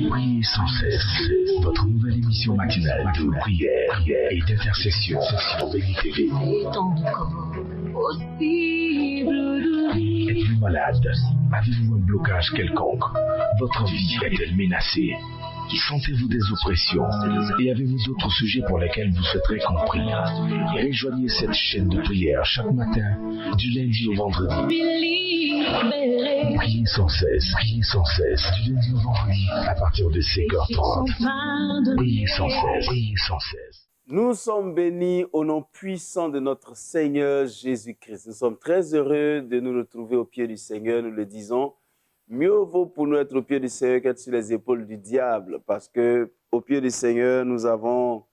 Priez sans cesse. Votre nouvelle émission matinale de prière et d'intercession sur Béni TV. Êtes-vous malade? Avez-vous un blocage quelconque? Votre vie est-elle menacée? Sentez-vous des oppressions? Et avez-vous d'autres sujets pour lesquels vous souhaiterez compris? Rejoignez cette chaîne de prière chaque matin, du lundi au vendredi. Priez sans cesse, du lundi au vendredi, à partir de 5h30. Priez sans cesse. Nous sommes bénis au nom puissant de notre Seigneur Jésus-Christ. Nous sommes très heureux de nous retrouver au pied du Seigneur, nous le disons. Mieux vaut pour nous être au pied du Seigneur qu'être sur les épaules du diable, parce que au pied du Seigneur, nous avons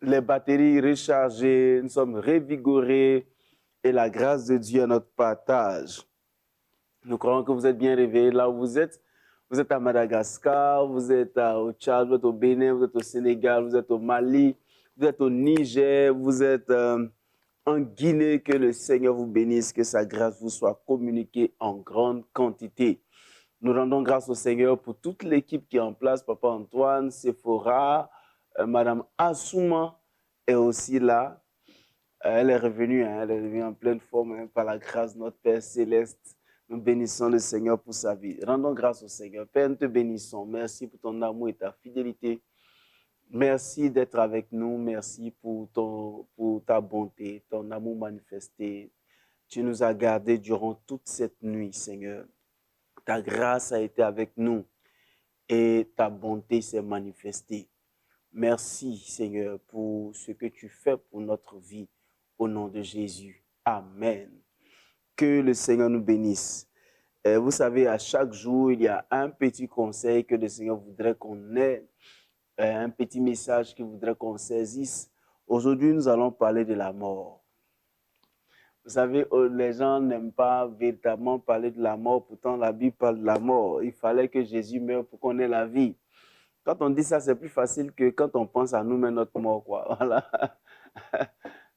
les batteries rechargées, nous sommes revigorés et la grâce de Dieu est notre partage. Nous croyons que vous êtes bien réveillés là où vous êtes. Vous êtes à Madagascar, vous êtes au Tchad, vous êtes au Bénin, vous êtes au Sénégal, vous êtes au Mali, vous êtes au Niger, vous êtes en Guinée. Que le Seigneur vous bénisse, que sa grâce vous soit communiquée en grande quantité. Nous rendons grâce au Seigneur pour toute l'équipe qui est en place, Papa Antoine, Sephora, Madame Assouma est aussi là. Elle est revenue en pleine forme par la grâce de notre Père Céleste. Nous bénissons le Seigneur pour sa vie. Rendons grâce au Seigneur. Père, nous te bénissons. Merci pour ton amour et ta fidélité. Merci d'être avec nous. Merci pour ta bonté, ton amour manifesté. Tu nous as gardés durant toute cette nuit, Seigneur. Ta grâce a été avec nous et ta bonté s'est manifestée. Merci, Seigneur, pour ce que tu fais pour notre vie. Au nom de Jésus. Amen. Que le Seigneur nous bénisse. Vous savez, à chaque jour, il y a un petit conseil que le Seigneur voudrait qu'on ait, un petit message qu'il voudrait qu'on saisisse. Aujourd'hui, nous allons parler de la mort. Vous savez, les gens n'aiment pas véritablement parler de la mort, pourtant la Bible parle de la mort. Il fallait que Jésus meure pour qu'on ait la vie. Quand on dit ça, c'est plus facile que quand on pense à nous-mêmes notre mort, quoi. Voilà.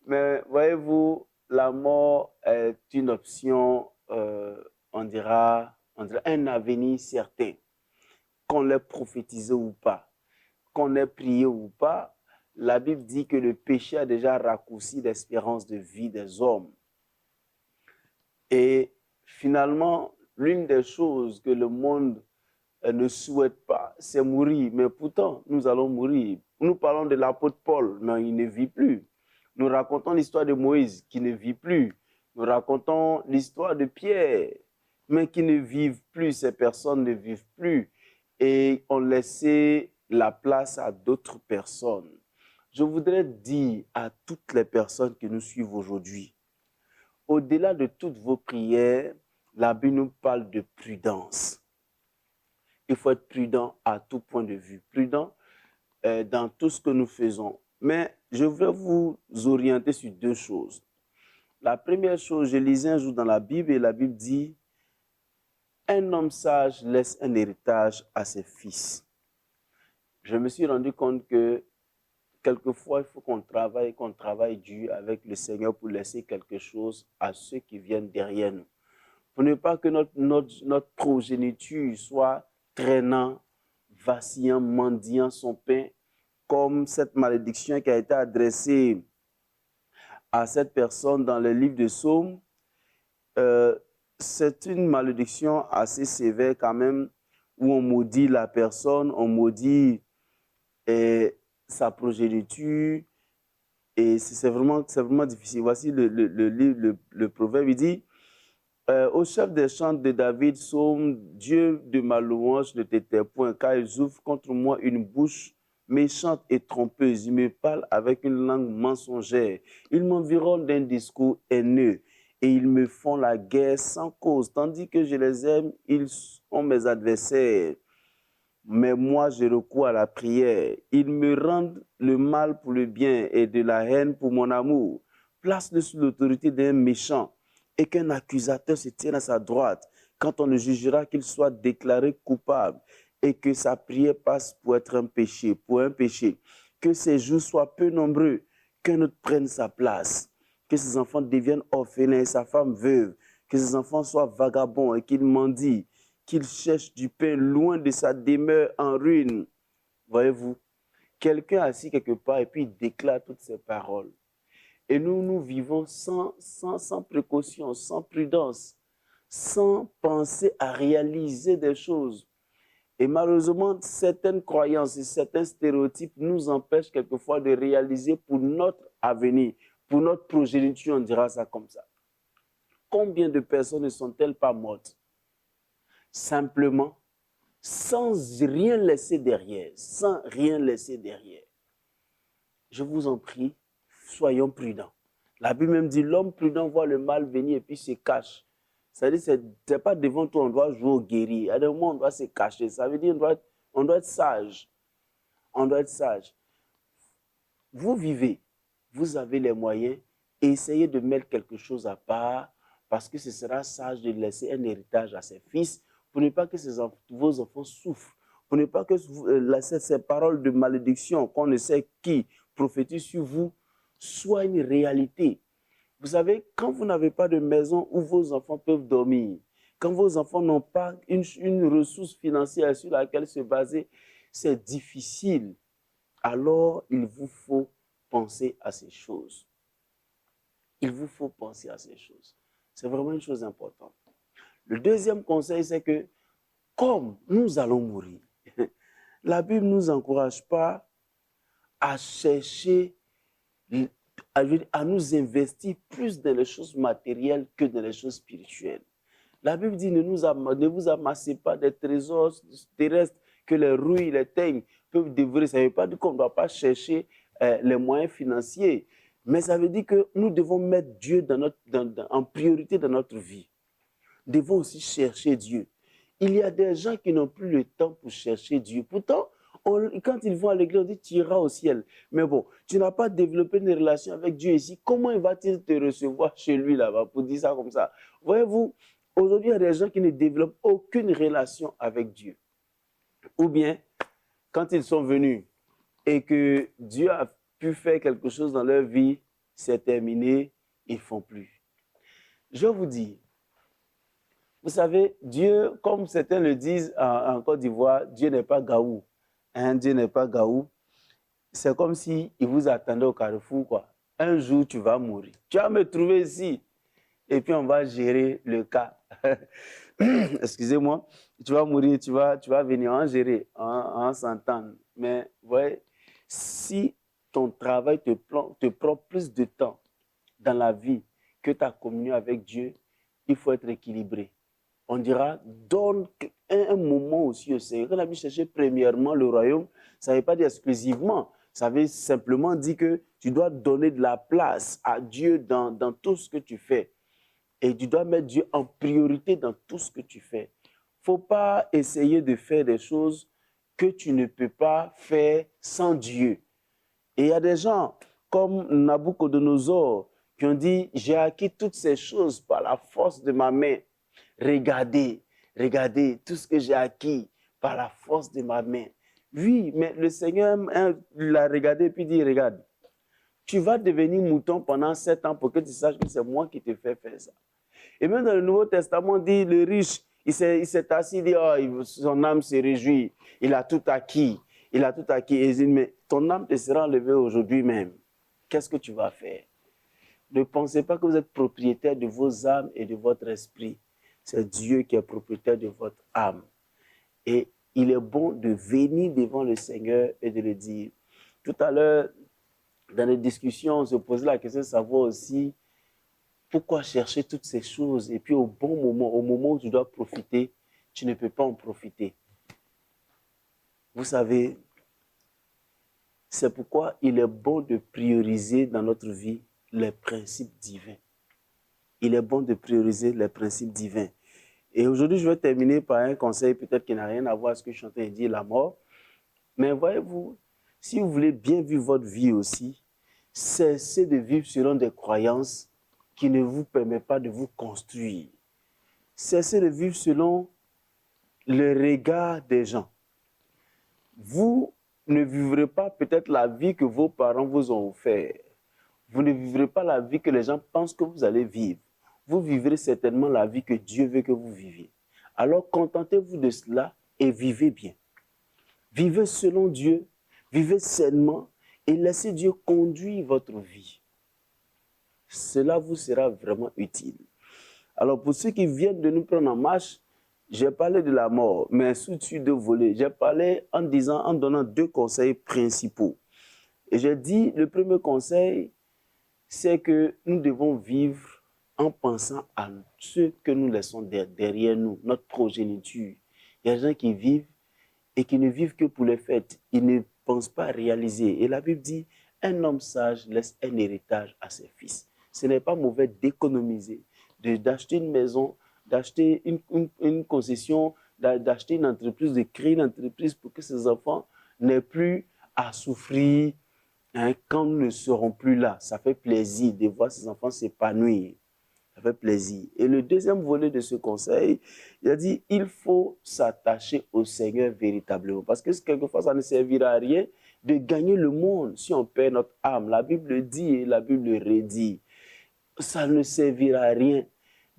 Mais voyez-vous, la mort est une option, on dirait un avenir certain. Qu'on l'ait prophétisé ou pas, qu'on ait prié ou pas, la Bible dit que le péché a déjà raccourci l'espérance de vie des hommes. Et finalement, l'une des choses que le monde ne souhaite pas, c'est mourir. Mais pourtant, nous allons mourir. Nous parlons de l'apôtre Paul, mais il ne vit plus. Nous racontons l'histoire de Moïse qui ne vit plus. Nous racontons l'histoire de Pierre, mais qui ne vivent plus. Ces personnes ne vivent plus et ont laissé la place à d'autres personnes. Je voudrais dire à toutes les personnes qui nous suivent aujourd'hui, au-delà de toutes vos prières, la Bible nous parle de prudence. Il faut être prudent à tout point de vue, prudent dans tout ce que nous faisons. Mais je vais vous orienter sur deux choses. La première chose, je lisais un jour dans la Bible et la Bible dit « Un homme sage laisse un héritage à ses fils ». Je me suis rendu compte que quelquefois, il faut qu'on travaille dur avec le Seigneur pour laisser quelque chose à ceux qui viennent derrière nous. Pour ne pas que notre progéniture soit traînant, vacillant, mendiant son pain, comme cette malédiction qui a été adressée à cette personne dans le livre de Psaumes. C'est une malédiction assez sévère quand même, où on maudit la personne, on maudit sa progéniture, et c'est vraiment difficile. Voici le proverbe, il dit au chef des chants de David, Psaume, Dieu de ma louange ne t'était point, car ils ouvrent contre moi une bouche méchante et trompeuse. Ils me parlent avec une langue mensongère. Ils m'environnent d'un discours haineux et ils me font la guerre sans cause. Tandis que je les aime, ils sont mes adversaires. Mais moi, je recours à la prière. Ils me rendent le mal pour le bien et de la haine pour mon amour. Place-le sous l'autorité d'un méchant et qu'un accusateur se tienne à sa droite quand on le jugera qu'il soit déclaré coupable et que sa prière passe pour être un péché, que ses jours soient peu nombreux, qu'un autre prenne sa place, que ses enfants deviennent orphelins et sa femme veuve, que ses enfants soient vagabonds et qu'ils mendient, qu'il cherche du pain loin de sa demeure en ruine. Voyez-vous, quelqu'un assis quelque part et puis il déclare toutes ces paroles. Et nous vivons sans précaution, sans prudence, sans penser à réaliser des choses. Et malheureusement, certaines croyances et certains stéréotypes nous empêchent quelquefois de réaliser pour notre avenir, pour notre progéniture, on dira ça comme ça. Combien de personnes ne sont-elles pas mortes simplement sans rien laisser derrière, sans rien laisser derrière. Je vous en prie, soyons prudents. La Bible même dit, l'homme prudent voit le mal venir et puis se cache. C'est-à-dire, ce n'est pas devant toi, on doit jouer au guerrier. À un moment, on doit se cacher. Ça veut dire on doit être sage. On doit être sage. Vous vivez, vous avez les moyens, essayez de mettre quelque chose à part parce que ce sera sage de laisser un héritage à ses fils pour ne pas que vos enfants souffrent, pour ne pas que ces paroles de malédiction qu'on ne sait qui prophétise sur vous soient une réalité. Vous savez, quand vous n'avez pas de maison où vos enfants peuvent dormir, quand vos enfants n'ont pas une ressource financière sur laquelle se baser, c'est difficile. Alors, il vous faut penser à ces choses. Il vous faut penser à ces choses. C'est vraiment une chose importante. Le deuxième conseil, c'est que comme nous allons mourir, la Bible ne nous encourage pas à chercher, à nous investir plus dans les choses matérielles que dans les choses spirituelles. La Bible dit, ne vous amassez pas des trésors terrestres que les rouilles, les teignes peuvent dévorer. Ça ne veut pas dire qu'on ne doit pas chercher les moyens financiers, mais ça veut dire que nous devons mettre Dieu en priorité dans notre vie. Nous devons aussi chercher Dieu. Il y a des gens qui n'ont plus le temps pour chercher Dieu. Pourtant, quand ils vont à l'église, on dit tu iras au ciel. Mais bon, tu n'as pas développé une relation avec Dieu ici. Comment va-t-il te recevoir chez lui là-bas pour dire ça comme ça? Voyez-vous, aujourd'hui, il y a des gens qui ne développent aucune relation avec Dieu. Ou bien, quand ils sont venus et que Dieu a pu faire quelque chose dans leur vie, c'est terminé, ils ne font plus. Je vous dis, vous savez, Dieu, comme certains le disent en Côte d'Ivoire, Dieu n'est pas gaou. Hein, Dieu n'est pas gaou. C'est comme s'il vous attendait au carrefour, quoi. Un jour, tu vas mourir. Tu vas me trouver ici. Et puis, on va gérer le cas. Excusez-moi. Tu vas mourir, tu vas venir en gérer, en s'entendre. Mais, vous voyez, si ton travail te prend plus de temps dans la vie que ta communion avec Dieu, il faut être équilibré. On dira, donne un moment aussi au Seigneur. Quand la Bible cherchait premièrement le royaume, ça ne veut pas dire exclusivement. Ça veut simplement dire que tu dois donner de la place à Dieu dans tout ce que tu fais. Et tu dois mettre Dieu en priorité dans tout ce que tu fais. Il ne faut pas essayer de faire des choses que tu ne peux pas faire sans Dieu. Et il y a des gens comme Nabucodonosor qui ont dit, j'ai acquis toutes ces choses par la force de ma main. Regardez tout ce que j'ai acquis par la force de ma main. Oui, mais le Seigneur l'a regardé et puis dit, regarde, tu vas devenir mouton pendant 7 ans pour que tu saches que c'est moi qui te fais faire ça. Et même dans le Nouveau Testament, on dit, le riche, il s'est assis, il dit, oh, son âme se réjouit, il a tout acquis. Et il dit, mais ton âme te sera enlevée aujourd'hui même. Qu'est-ce que tu vas faire? Ne pensez pas que vous êtes propriétaire de vos âmes et de votre esprit. C'est Dieu qui est propriétaire de votre âme. Et il est bon de venir devant le Seigneur et de le dire. Tout à l'heure, dans les discussions, on se posait la question de savoir aussi pourquoi chercher toutes ces choses. Et puis au bon moment, au moment où tu dois profiter, tu ne peux pas en profiter. Vous savez, c'est pourquoi il est bon de prioriser dans notre vie les principes divins. Il est bon de prioriser les principes divins. Et aujourd'hui, je vais terminer par un conseil peut-être qui n'a rien à voir avec ce que je suis en train de dire, la mort. Mais voyez-vous, si vous voulez bien vivre votre vie aussi, cessez de vivre selon des croyances qui ne vous permettent pas de vous construire. Cessez de vivre selon le regard des gens. Vous ne vivrez pas peut-être la vie que vos parents vous ont offerte. Vous ne vivrez pas la vie que les gens pensent que vous allez vivre. Vous vivrez certainement la vie que Dieu veut que vous viviez. Alors contentez-vous de cela et vivez bien. Vivez selon Dieu, vivez sainement et laissez Dieu conduire votre vie. Cela vous sera vraiment utile. Alors pour ceux qui viennent de nous prendre en marche, j'ai parlé de la mort, mais sous-dessus de voler, j'ai parlé en donnant 2 conseils principaux. Et j'ai dit, le premier conseil, c'est que nous devons vivre en pensant à ce que nous laissons derrière nous, notre progéniture. Il y a des gens qui vivent et qui ne vivent que pour les fêtes. Ils ne pensent pas à réaliser. Et la Bible dit, un homme sage laisse un héritage à ses fils. Ce n'est pas mauvais d'économiser, d'acheter une maison, d'acheter une concession, d'acheter une entreprise, de créer une entreprise pour que ses enfants n'aient plus à souffrir quand nous ne serons plus là. Ça fait plaisir de voir ses enfants s'épanouir. Ça fait plaisir. Et le deuxième volet de ce conseil, il a dit, il faut s'attacher au Seigneur véritablement. Parce que quelquefois, ça ne servira à rien de gagner le monde si on perd notre âme. La Bible dit et la Bible redit. Ça ne servira à rien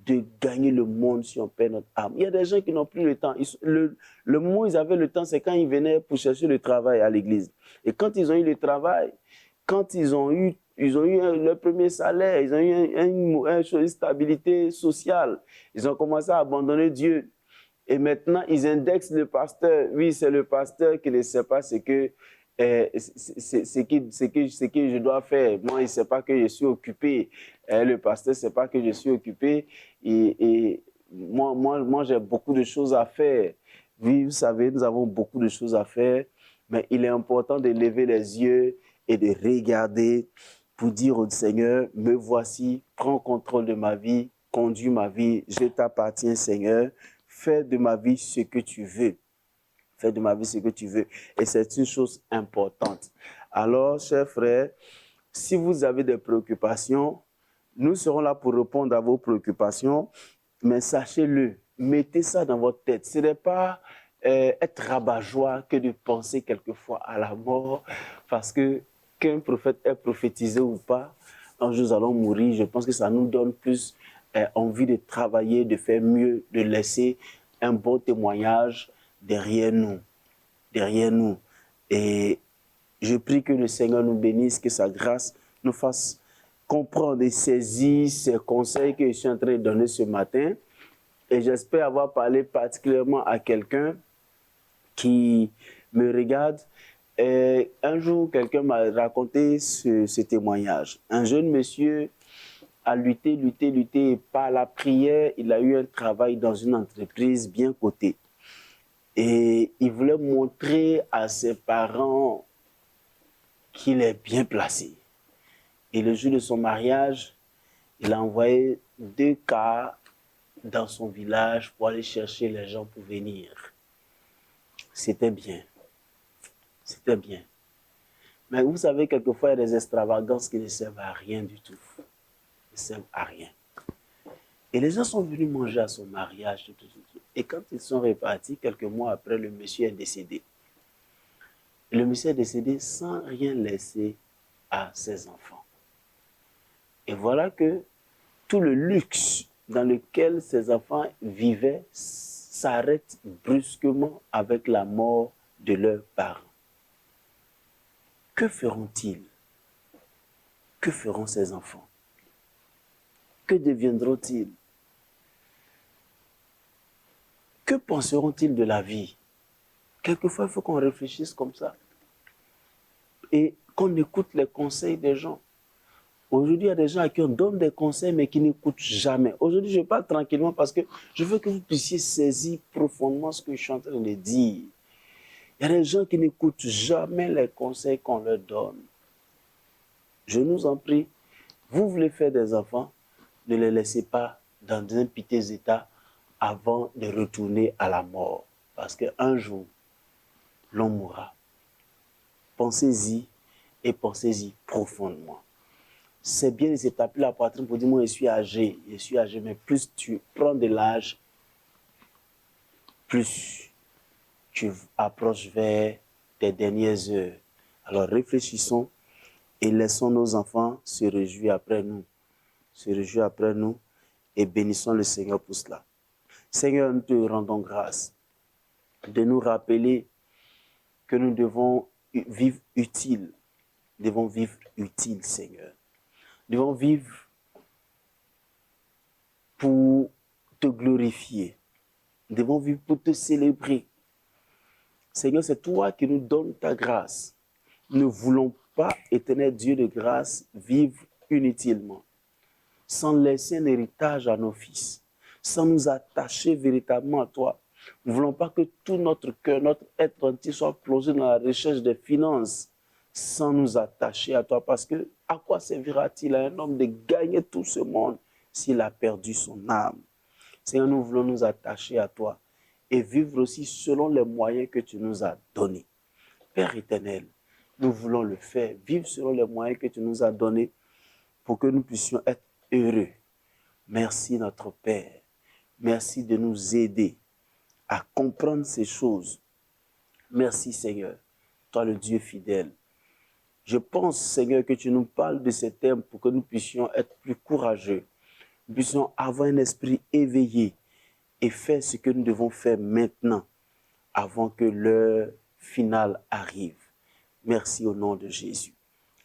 de gagner le monde si on perd notre âme. Il y a des gens qui n'ont plus le temps. Le moment où ils avaient le temps, c'est quand ils venaient pour chercher le travail à l'église. Et quand ils ont eu le travail, quand ils ont eu leur premier salaire, ils ont eu une stabilité sociale, ils ont commencé à abandonner Dieu. Et maintenant, ils indexent le pasteur. Oui, c'est le pasteur qui ne sait pas ce que je dois faire. Moi, il ne sait pas que je suis occupé. Le pasteur ne sait pas que je suis occupé. Et moi j'ai beaucoup de choses à faire. Oui, vous savez, nous avons beaucoup de choses à faire. Mais il est important de lever les yeux et de regarder pour dire au Seigneur, me voici, prends contrôle de ma vie, conduis ma vie, je t'appartiens Seigneur, fais de ma vie ce que tu veux. Fais de ma vie ce que tu veux. Et c'est une chose importante. Alors, chers frères, si vous avez des préoccupations, nous serons là pour répondre à vos préoccupations, mais sachez-le, mettez ça dans votre tête. Ce n'est pas être rabat-joie que de penser quelquefois à la mort, parce que qu'un prophète ait prophétisé ou pas, un jour nous allons mourir. Je pense que ça nous donne plus envie de travailler, de faire mieux, de laisser un bon témoignage derrière nous. Et je prie que le Seigneur nous bénisse, que sa grâce nous fasse comprendre et saisir ces conseils que je suis en train de donner ce matin. Et j'espère avoir parlé particulièrement à quelqu'un qui me regarde. Et un jour, quelqu'un m'a raconté ce témoignage. Un jeune monsieur a lutté, et par la prière, il a eu un travail dans une entreprise bien cotée. Et il voulait montrer à ses parents qu'il est bien placé. Et le jour de son mariage, il a envoyé 2 cars dans son village pour aller chercher les gens pour venir. C'était bien. C'était bien. Mais vous savez, quelquefois, il y a des extravagances qui ne servent à rien du tout. Ne servent à rien. Et les gens sont venus manger à son mariage. Tout. Et quand ils sont repartis, quelques mois après, le monsieur est décédé. Et le monsieur est décédé sans rien laisser à ses enfants. Et voilà que tout le luxe dans lequel ses enfants vivaient s'arrête brusquement avec la mort de leurs parents. Que feront-ils? Que feront ces enfants? Que deviendront-ils? Que penseront-ils de la vie? Quelquefois, il faut qu'on réfléchisse comme ça. Et qu'on écoute les conseils des gens. Aujourd'hui, il y a des gens à qui on donne des conseils, mais qui n'écoutent jamais. Aujourd'hui, je parle tranquillement parce que je veux que vous puissiez saisir profondément ce que je suis en train de dire. Il y a des gens qui n'écoutent jamais les conseils qu'on leur donne. Je nous en prie, vous voulez faire des enfants, ne les laissez pas dans un piteux état avant de retourner à la mort. Parce qu'un jour, l'on mourra. Pensez-y et pensez-y profondément. C'est bien de se taper la poitrine pour dire, moi, je suis âgé, mais plus tu prends de l'âge, plus tu approches vers tes dernières heures. Alors réfléchissons et laissons nos enfants se réjouir après nous. Se réjouir après nous et bénissons le Seigneur pour cela. Seigneur, nous te rendons grâce de nous rappeler que nous devons vivre utile. Nous devons vivre utile, Seigneur. Nous devons vivre pour te glorifier. Nous devons vivre pour te célébrer. Seigneur, c'est toi qui nous donnes ta grâce. Nous ne voulons pas, éternel Dieu de grâce, vivre inutilement, sans laisser un héritage à nos fils, sans nous attacher véritablement à toi. Nous ne voulons pas que tout notre cœur, notre être entier soit plongé dans la recherche des finances, sans nous attacher à toi. Parce que à quoi servira-t-il à un homme de gagner tout ce monde s'il a perdu son âme? Seigneur, nous voulons nous attacher à toi et vivre aussi selon les moyens que tu nous as donnés. Père éternel, nous voulons le faire, vivre selon les moyens que tu nous as donnés pour que nous puissions être heureux. Merci notre Père. Merci de nous aider à comprendre ces choses. Merci Seigneur, toi le Dieu fidèle. Je pense Seigneur que tu nous parles de ces thèmes pour que nous puissions être plus courageux. Nous puissions avoir un esprit éveillé et faire ce que nous devons faire maintenant avant que l'heure finale arrive. Merci au nom de Jésus.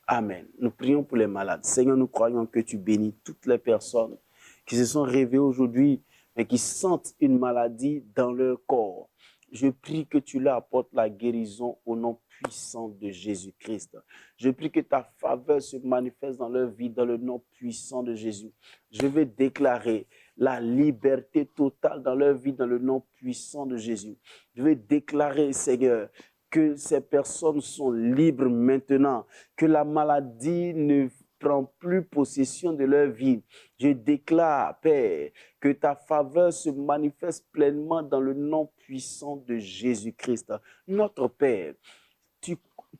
Amen. Nous prions pour les malades. Seigneur, nous croyons que tu bénis toutes les personnes qui se sont réveillées aujourd'hui, mais qui sentent une maladie dans leur corps. Je prie que tu leur apportes la guérison au nom puissant de Jésus-Christ. Je prie que ta faveur se manifeste dans leur vie, dans le nom puissant de Jésus. Je vais déclarer la liberté totale dans leur vie, dans le nom puissant de Jésus. Je vais déclarer, Seigneur, que ces personnes sont libres maintenant, que la maladie ne prend plus possession de leur vie. Je déclare, Père, que ta faveur se manifeste pleinement dans le nom puissant de Jésus-Christ. Notre Père,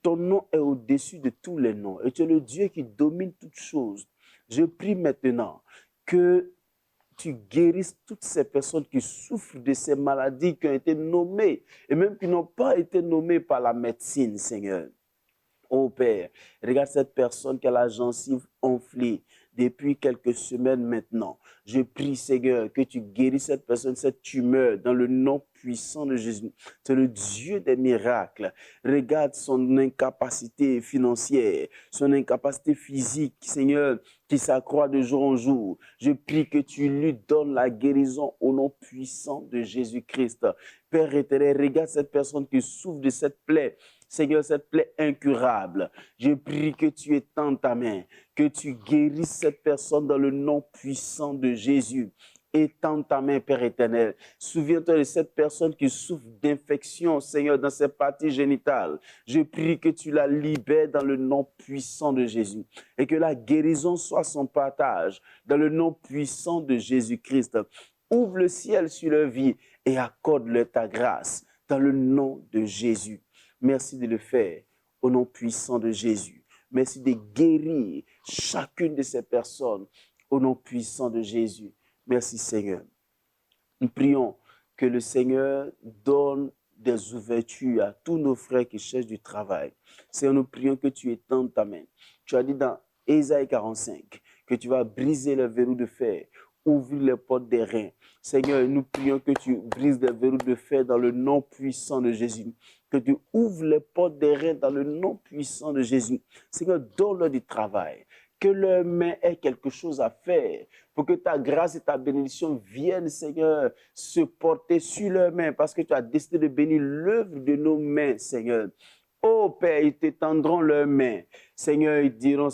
ton nom est au-dessus de tous les noms et tu es le Dieu qui domine toutes choses. Je prie maintenant que tu guérisses toutes ces personnes qui souffrent de ces maladies qui ont été nommées et même qui n'ont pas été nommées par la médecine, Seigneur. Oh Père, regarde cette personne qui a la gencive enflée depuis quelques semaines maintenant. Je prie, Seigneur, que tu guérisses cette personne, cette tumeur, dans le nom puissant de Jésus. Tu es le Dieu des miracles. Regarde son incapacité financière, son incapacité physique, Seigneur, qui s'accroît de jour en jour. Je prie que tu lui donnes la guérison au nom puissant de Jésus-Christ. Père éternel, regarde cette personne qui souffre de cette plaie. Seigneur, cette plaie incurable, je prie que tu étendes ta main, que tu guérisses cette personne dans le nom puissant de Jésus. Étends ta main, Père éternel. Souviens-toi de cette personne qui souffre d'infection, Seigneur, dans ses parties génitales. Je prie que tu la libères dans le nom puissant de Jésus et que la guérison soit son partage dans le nom puissant de Jésus-Christ. Ouvre le ciel sur leur vie et accorde-leur ta grâce dans le nom de Jésus. Merci de le faire au nom puissant de Jésus. Merci de guérir chacune de ces personnes au nom puissant de Jésus. Merci Seigneur. Nous prions que le Seigneur donne des ouvertures à tous nos frères qui cherchent du travail. Seigneur, nous prions que tu étendes ta main. Tu as dit dans Ésaïe 45 que tu vas briser les verrous de fer, ouvrir les portes des reins. Seigneur, nous prions que tu brises les verrous de fer dans le nom puissant de Jésus. Que tu ouvres les portes des reins dans le nom puissant de Jésus. Seigneur, donne-leur du travail. Que leurs mains aient quelque chose à faire pour que ta grâce et ta bénédiction viennent, Seigneur, se porter sur leurs mains parce que tu as décidé de bénir l'œuvre de nos mains, Seigneur. Oh Père, ils t'étendront leurs mains. Seigneur, ils diront,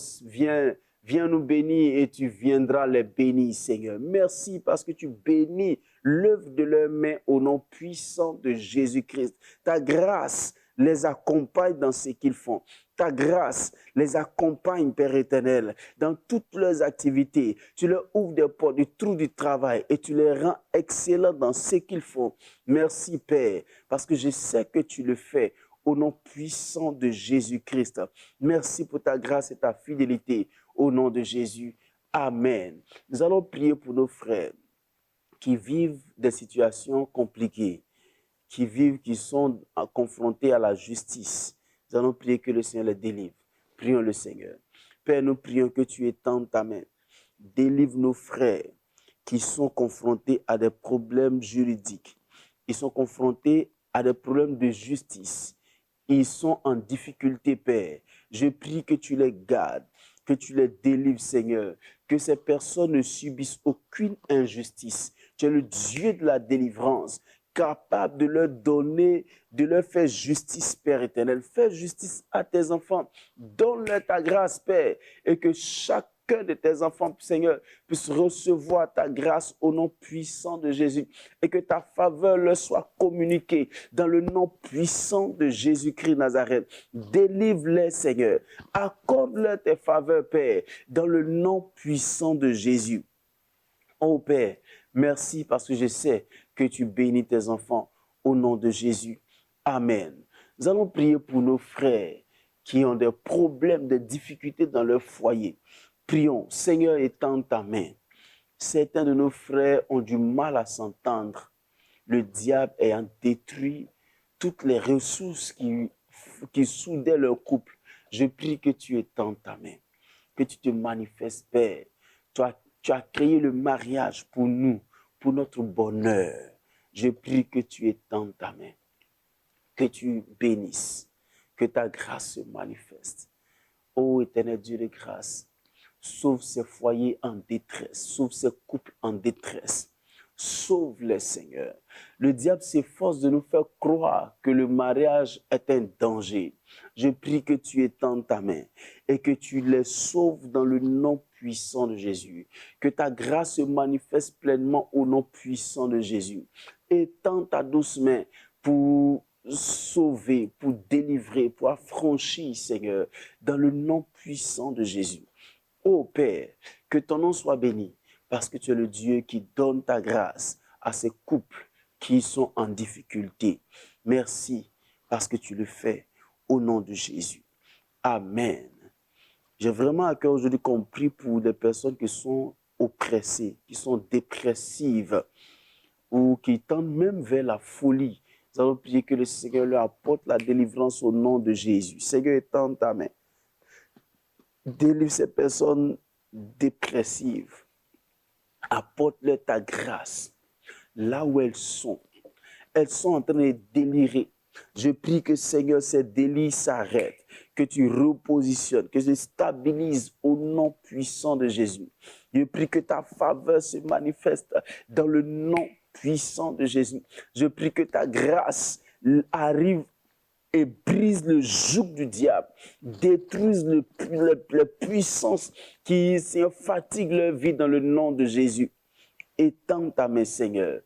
viens nous bénir et tu viendras les bénir, Seigneur. Merci parce que tu bénis l'œuvre de leurs mains au nom puissant de Jésus-Christ. Ta grâce les accompagne dans ce qu'ils font. Ta grâce les accompagne, Père éternel, dans toutes leurs activités. Tu leur ouvres des portes, du trou du travail et tu les rends excellents dans ce qu'ils font. Merci, Père, parce que je sais que tu le fais au nom puissant de Jésus-Christ. Merci pour ta grâce et ta fidélité. Au nom de Jésus, Amen. Nous allons prier pour nos frères qui vivent des situations compliquées, qui sont confrontés à la justice. Nous allons prier que le Seigneur les délivre. Prions le Seigneur. Père, nous prions que tu étendes ta main. Délivre nos frères qui sont confrontés à des problèmes juridiques. Ils sont confrontés à des problèmes de justice. Ils sont en difficulté, Père. Je prie que tu les gardes, que tu les délivres, Seigneur, que ces personnes ne subissent aucune injustice. Tu es le Dieu de la délivrance, capable de leur donner, de leur faire justice, Père éternel. Fais justice à tes enfants. Donne-leur ta grâce, Père, et que chacun de tes enfants, Seigneur, puisse recevoir ta grâce au nom puissant de Jésus et que ta faveur leur soit communiquée dans le nom puissant de Jésus-Christ Nazareth. Délivre-les, Seigneur. Accorde-leur tes faveurs, Père, dans le nom puissant de Jésus. Oh Père, merci parce que je sais que tu bénis tes enfants au nom de Jésus. Amen. Nous allons prier pour nos frères qui ont des problèmes, des difficultés dans leur foyer. Prions, Seigneur, étends ta main. Certains de nos frères ont du mal à s'entendre. Le diable ayant détruit toutes les ressources qui soudaient leur couple. Je prie que tu étends ta main, que tu te manifestes, Père. Tu as créé le mariage pour nous, pour notre bonheur. Je prie que tu étendes ta main, que tu bénisses, que ta grâce se manifeste. Ô éternel Dieu de grâce, sauve ces foyers en détresse, sauve ces couples en détresse. Sauve-les, Seigneur. Le diable s'efforce de nous faire croire que le mariage est un danger. Je prie que tu étendes ta main et que tu les sauves dans le nom puissant de Jésus. Que ta grâce se manifeste pleinement au nom puissant de Jésus. Étends ta douce main pour sauver, pour délivrer, pour affranchir, Seigneur, dans le nom puissant de Jésus. Ô Père, que ton nom soit béni, parce que tu es le Dieu qui donne ta grâce à ces couples qui sont en difficulté. Merci, parce que tu le fais au nom de Jésus. Amen. J'ai vraiment à cœur aujourd'hui compris pour des personnes qui sont oppressées, qui sont dépressives, ou qui tendent même vers la folie. Nous allons prier que le Seigneur leur apporte la délivrance au nom de Jésus. Seigneur, étends ta main. Délivre ces personnes dépressives. Apporte-leur ta grâce là où elles sont. Elles sont en train de délirer. Je prie que, Seigneur, ces délires s'arrêtent, que tu repositionnes, que tu stabilises au nom puissant de Jésus. Je prie que ta faveur se manifeste dans le nom puissant de Jésus. Je prie que ta grâce arrive et brise le joug du diable, détruise les puissances qui fatiguent leur vie dans le nom de Jésus. Étends ta main, Seigneur.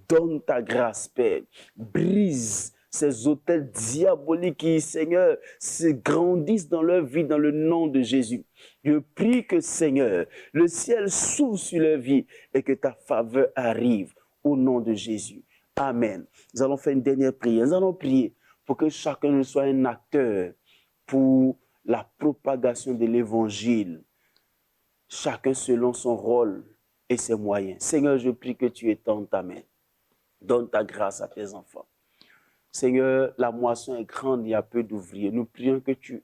Donne ta grâce, Père. Brise ces autels diaboliques qui, Seigneur, se grandissent dans leur vie dans le nom de Jésus. Je prie que, Seigneur, le ciel s'ouvre sur leur vie et que ta faveur arrive au nom de Jésus. Amen. Nous allons faire une dernière prière. Nous allons prier pour que chacun soit un acteur pour la propagation de l'évangile. Chacun selon son rôle et ses moyens. Seigneur, je prie que tu étendes ta main. Donne ta grâce à tes enfants. Seigneur, la moisson est grande, il y a peu d'ouvriers. Nous prions que tu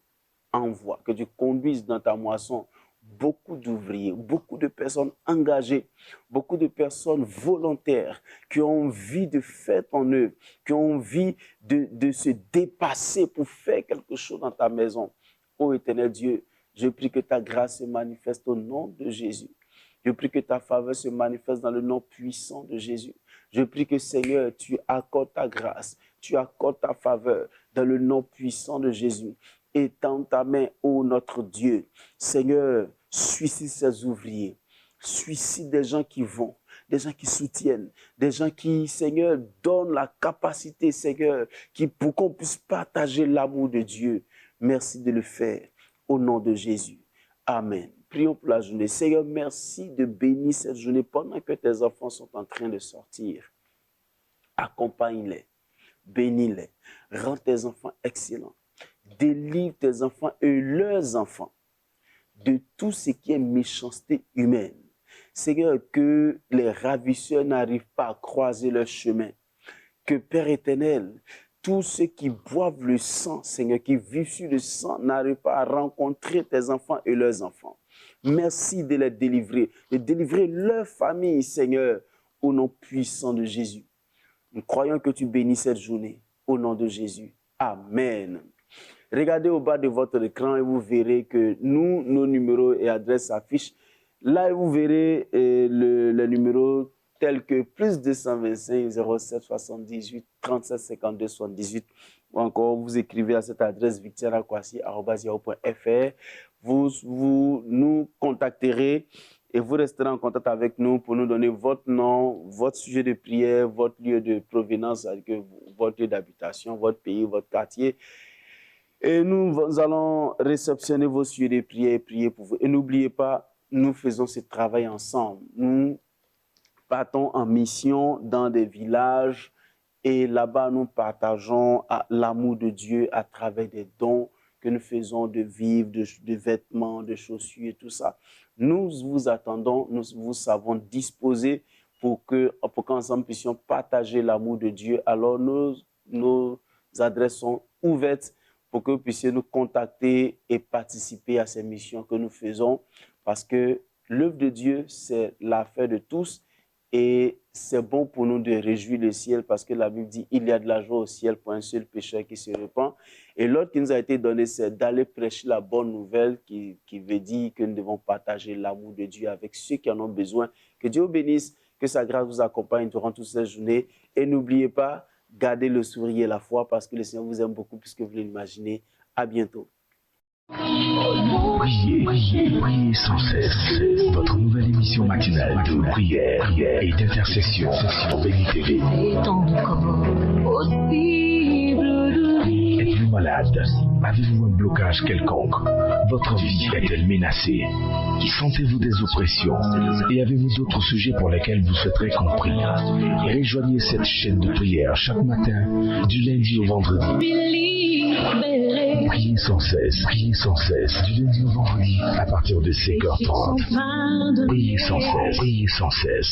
envoies, que tu conduises dans ta moisson beaucoup d'ouvriers, beaucoup de personnes engagées, beaucoup de personnes volontaires qui ont envie de faire ton œuvre, qui ont envie de se dépasser pour faire quelque chose dans ta maison. Ô éternel Dieu, je prie que ta grâce se manifeste au nom de Jésus. Je prie que ta faveur se manifeste dans le nom puissant de Jésus. Je prie que, Seigneur, tu accordes ta grâce, tu accordes ta faveur dans le nom puissant de Jésus. Étends ta main, ô notre Dieu. Seigneur, suicide ces ouvriers, suicide des gens qui vont, des gens qui soutiennent, des gens qui, Seigneur, donnent la capacité, Seigneur, pour qu'on puisse partager l'amour de Dieu. Merci de le faire au nom de Jésus. Amen. Prions pour la journée. Seigneur, merci de bénir cette journée pendant que tes enfants sont en train de sortir. Accompagne-les, bénis-les, rends tes enfants excellents. Délivre tes enfants et leurs enfants de tout ce qui est méchanceté humaine. Seigneur, que les ravisseurs n'arrivent pas à croiser leur chemin. Que, Père éternel, tous ceux qui boivent le sang, Seigneur, qui vivent sur le sang, n'arrivent pas à rencontrer tes enfants et leurs enfants. Merci de les délivrer, de délivrer leur famille, Seigneur, au nom puissant de Jésus. Nous croyons que tu bénis cette journée, au nom de Jésus. Amen. Regardez au bas de votre écran et vous verrez que nos numéros et adresses s'affichent. Là, vous verrez le numéro tel que plus 225 07 78 37 52 78. Ou encore, vous écrivez à cette adresse victierakwasi@yahoo.fr. Vous nous contacterez et vous resterez en contact avec nous pour nous donner votre nom, votre sujet de prière, votre lieu de provenance, votre lieu d'habitation, votre pays, votre quartier. Et nous allons réceptionner vos sujets de prière et prier pour vous. Et n'oubliez pas, nous faisons ce travail ensemble. Nous partons en mission dans des villages et là-bas, nous partageons l'amour de Dieu à travers des dons que nous faisons de vivres, de vêtements, de chaussures et tout ça. Nous vous attendons, nous vous savons disposés pour qu'ensemble puissions partager l'amour de Dieu. Alors, nos adresses sont ouvertes pour que vous puissiez nous contacter et participer à ces missions que nous faisons. Parce que l'œuvre de Dieu, c'est l'affaire de tous. Et c'est bon pour nous de réjouir le ciel parce que la Bible dit il y a de la joie au ciel pour un seul pécheur qui se repent. Et l'ordre qui nous a été donné, c'est d'aller prêcher la bonne nouvelle qui veut dire que nous devons partager l'amour de Dieu avec ceux qui en ont besoin. Que Dieu vous bénisse, que sa grâce vous accompagne durant toute cette journée. Et n'oubliez pas, gardez le sourire et la foi parce que le Seigneur vous aime beaucoup plus que vous l'imaginez. À bientôt. Priez, priez, priez sans cesse. Votre nouvelle émission matinale de prière et d'intercession sur Béni TV. Êtes-vous malade? Avez-vous un blocage quelconque? Votre vie est-elle menacée? Sentez-vous des oppressions? Et avez-vous d'autres sujets pour lesquels vous souhaiterez qu'on prie? Rejoignez cette chaîne de prière chaque matin, du lundi au vendredi. Priez sans cesse, du lundi au vendredi, à partir de 5h30. Priez sans cesse, priez sans cesse.